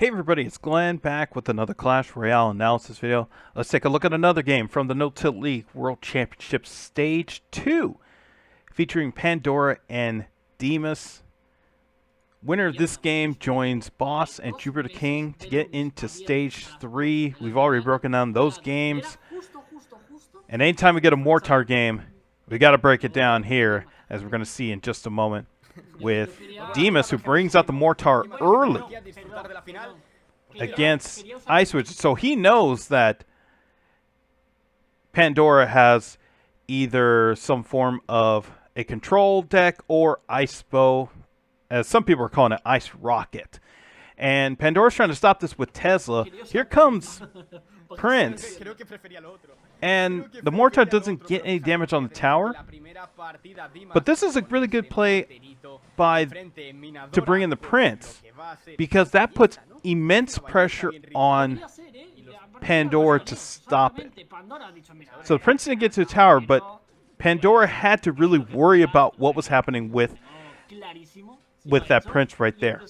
Hey everybody, it's Glenn back with another Clash Royale analysis video. Let's take a look at another game from the NoTilt League World Championship Stage 2, featuring Pandora and Dimas. Winner of this game joins Boss and Jupiter King to get into Stage 3. We've already broken down those games. And anytime we get a Mortar game, we got to break it down here, as we're going to see in just a moment, with Dimas, who brings out the Mortar early against Ice Witch. So he knows that Pandora has either some form of a control deck or Ice Bow, as some people are calling it Ice Rocket. And Pandora's trying to stop this with Tesla. Here comes Prince. And the Mortar doesn't get any damage on the tower. But this is a really good play to bring in the Prince, because that puts immense pressure on Pandora to stop it. So the Prince didn't get to the tower, but Pandora had to really worry about what was happening with that Prince right there.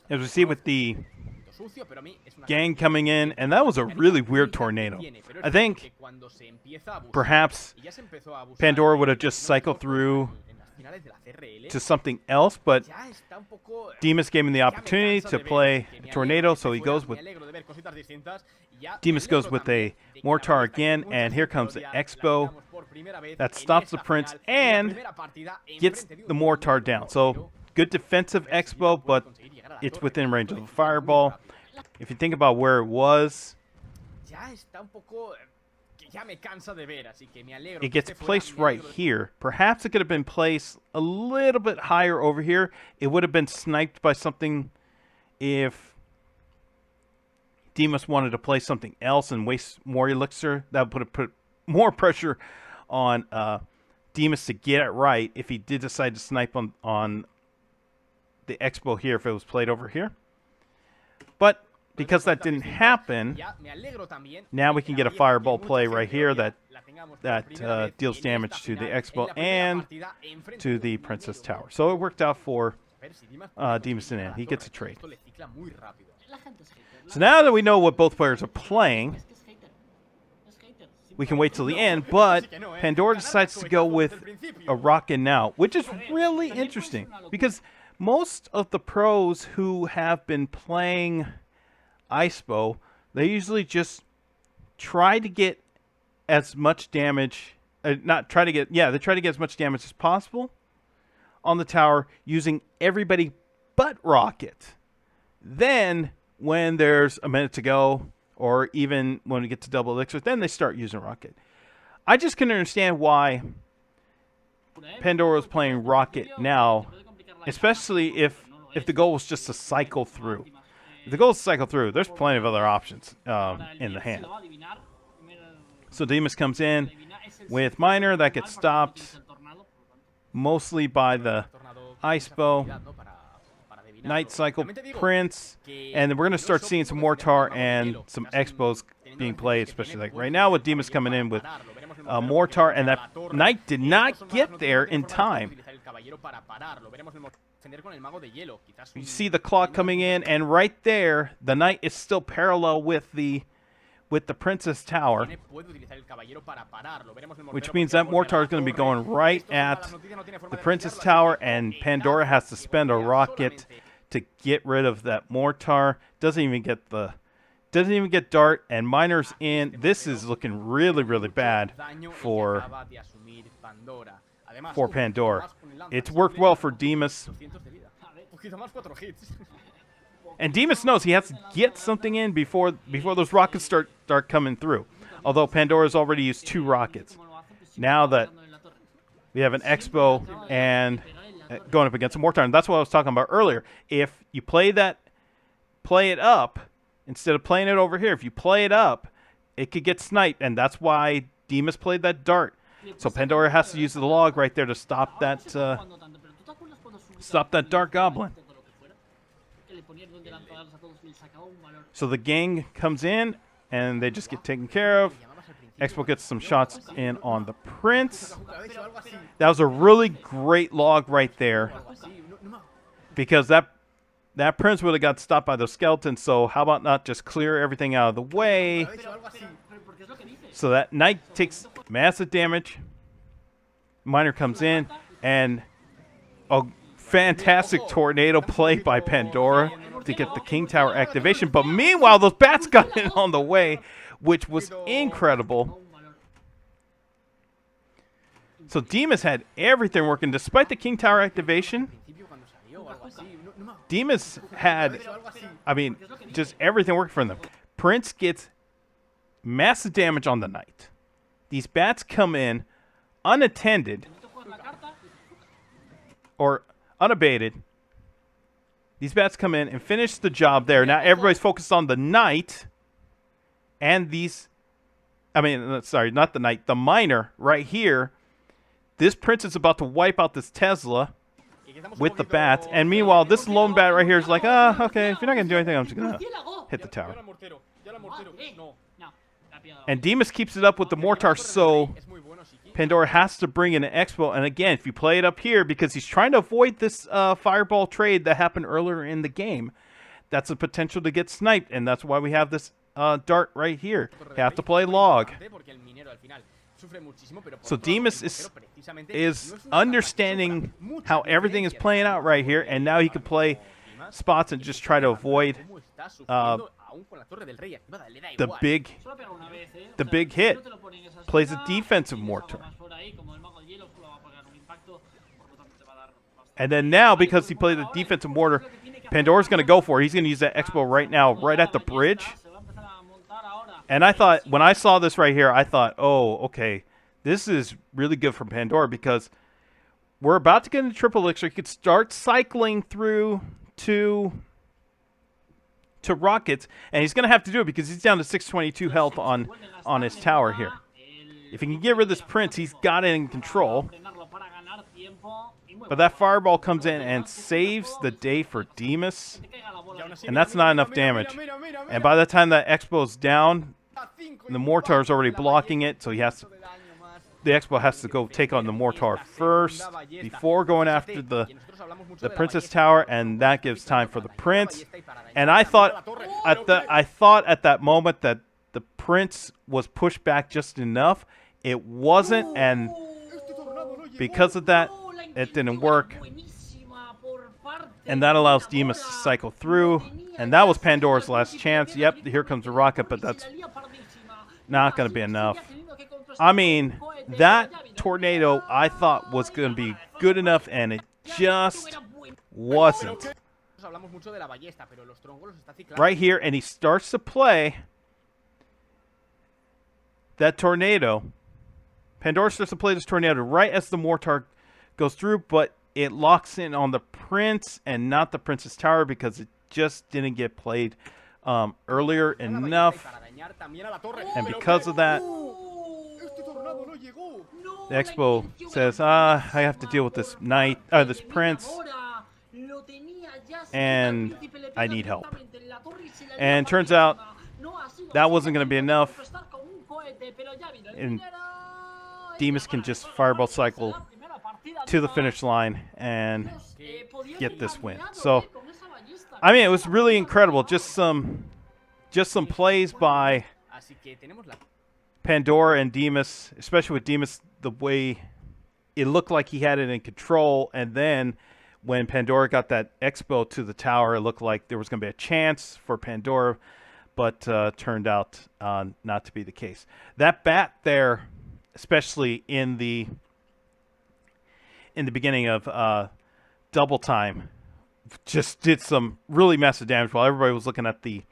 As we see with the gang coming in, and that was a really weird tornado. I think perhaps Pandora would have just cycled through to something else, but Dimas gave him the opportunity to play a tornado, so he goes with Dimas goes with a Mortar again, and here comes the Expo that stops the Prince and gets the Mortar down. So good defensive Expo, but it's within range of a fireball. If you think about where it was, it gets placed right here. Perhaps it could have been placed a little bit higher over here. It would have been sniped by something if Dimas wanted to play something else and waste more elixir. That would have put more pressure on Dimas to get it right if he did decide to snipe on the Expo here, if it was played over here. But because that didn't happen, now we can get a fireball play right here that deals damage to the Expo and to the Princess Tower. So it worked out for Dimas in the end. He gets a trade. So now that we know what both players are playing, we can wait till the end, but Pandora decides to go with a rocket now, which is really interesting, because most of the pros who have been playing Ice Bow, they usually just try to get as much damage, they try to get as much damage as possible on the tower using everybody but rocket. Then when there's a minute to go, or even when we get to double elixir, then they start using rocket. I just can understand why Pandora is playing rocket now, especially if the goal was just to cycle through. If the goal is to cycle through, there's plenty of other options in the hand. So Dimas comes in with Miner. That gets stopped mostly by the Ice Bow. Night Cycle Prince, and then we're going to start seeing some Mortar and some Expos being played, especially like right now with Dimas coming in with Mortar, and that Knight did not get there in time. You see the clock coming in, and right there, the Knight is still parallel with the Princess Tower, which means that Mortar is going to be going right at the Princess Tower, and Pandora has to spend a rocket to get rid of that Mortar. Doesn't even get Dart, and Miner's in. This is looking really, really bad for Pandora. It's worked well for Dimas. And Dimas knows he has to get something in before those rockets start coming through. Although Pandora's already used 2 rockets. Now that we have an Expo and going up against a Mortar, and that's what I was talking about earlier. If you play it up, instead of playing it over here, if you play it up, it could get sniped, and that's why Dimas played that Dart. So Pandora has to use the log right there to stop that Dark Goblin. So the gang comes in, and they just get taken care of. Expo gets some shots in on the Prince. That was a really great log right there, because that Prince would have got stopped by those skeletons. So how about not just clear everything out of the way? So that knight takes massive damage. Miner comes in, and a fantastic tornado play by Pandora to get the King Tower activation. But meanwhile, those bats got in on the way, which was incredible. So Dimas had everything working. Despite the King Tower activation, Dimas had, I mean, just everything working for them. Prince gets massive damage on the knight. These bats come in unattended or unabated. These bats come in and finish the job there. Now everybody's focused on the knight and these, I mean, sorry, not the knight, the miner right here. This Prince is about to wipe out this Tesla with the bats. And meanwhile, this lone bat right here is like, okay, if you're not going to do anything, I'm just going to hit the tower. And Dimas keeps it up with the Mortar, so Pandora has to bring in an Expo. And again, if you play it up here, because he's trying to avoid this fireball trade that happened earlier in the game, that's a potential to get sniped. And that's why we have this dart right here. You have to play log. So Dimas is understanding how everything is playing out right here, and now he can play spots and just try to avoid the big hit. Plays a defensive Mortar. And then now, because he played a defensive Mortar, Pandora's going to go for it. He's going to use that Expo right now, right at the bridge. And I thought, when I saw this right here, I thought, oh, okay, this is really good for Pandora, because we're about to get into triple elixir. He could start cycling through to rockets, and he's going to have to do it because he's down to 622 health on his tower here. If he can get rid of this Prince, he's got it in control. But that fireball comes in and saves the day for Dimas, and that's not enough damage. And by the time that Expo's down, the Mortar is already blocking it, so the Expo has to go take on the Mortar first before going after the Princess Tower, and that gives time for the Prince. And I thought at that moment that the Prince was pushed back just enough. It wasn't, and because of that, it didn't work. And that allows Dimas to cycle through. And that was Pandora's last chance. Yep, here comes a rocket, but that's not going to be enough. I mean, that tornado I thought was going to be good enough, and it just wasn't. Right here, and he starts to play that tornado. Pandora starts to play this tornado right as the Mortar goes through, but it locks in on the Prince and not the Princess Tower because it just didn't get played earlier enough. And because of that, the Expo says, I have to deal with this knight, this Prince, and I need help. And turns out that wasn't going to be enough. And Dimas can just fireball cycle to the finish line and get this win. So, I mean, it was really incredible. Just some plays by Pandora and Dimas, especially with Dimas, the way it looked like he had it in control. And then when Pandora got that Expo to the tower, it looked like there was going to be a chance for Pandora, but turned out not to be the case. That bat there, especially in the beginning of double time, just did some really massive damage while everybody was looking at the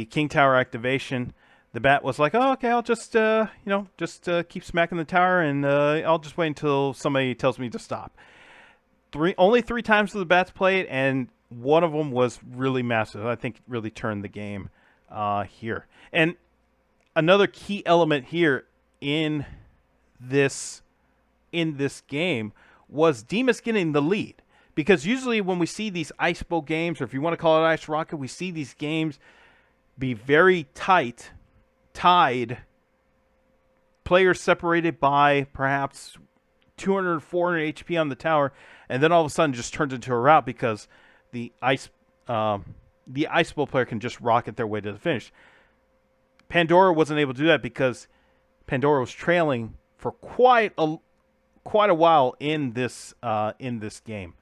King Tower activation. The bat was like, oh, okay, I'll just keep smacking the tower, and I'll just wait until somebody tells me to stop. Only 3 times the bats played, and one of them was really massive. I think it really turned the game here. And another key element here in this game was Dimas getting the lead. Because usually when we see these Ice Bowl games, or if you want to call it Ice Rocket, we see these games be very tied players separated by perhaps 200, 400 HP on the tower, and then all of a sudden just turns into a rout because the ice bowl player can just rocket their way to the finish. Pandora wasn't able to do that because Pandora was trailing for quite a while in this game,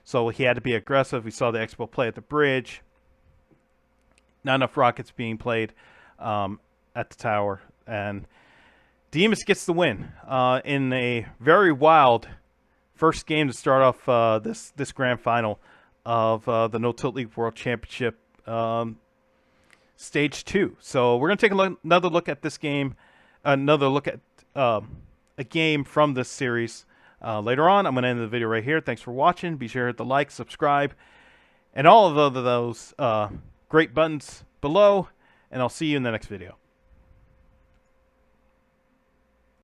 so he had to be aggressive. We saw the Expo play at the bridge. Not enough rockets being played at the tower, and Dimas gets the win in a very wild first game to start off this grand final of the NoTilt League World Championship Stage 2. So we're going to take another look at this game, another look at a game from this series later on. I'm going to end the video right here. Thanks for watching. Be sure to hit the like, subscribe, and all of those great buttons below, and I'll see you in the next video.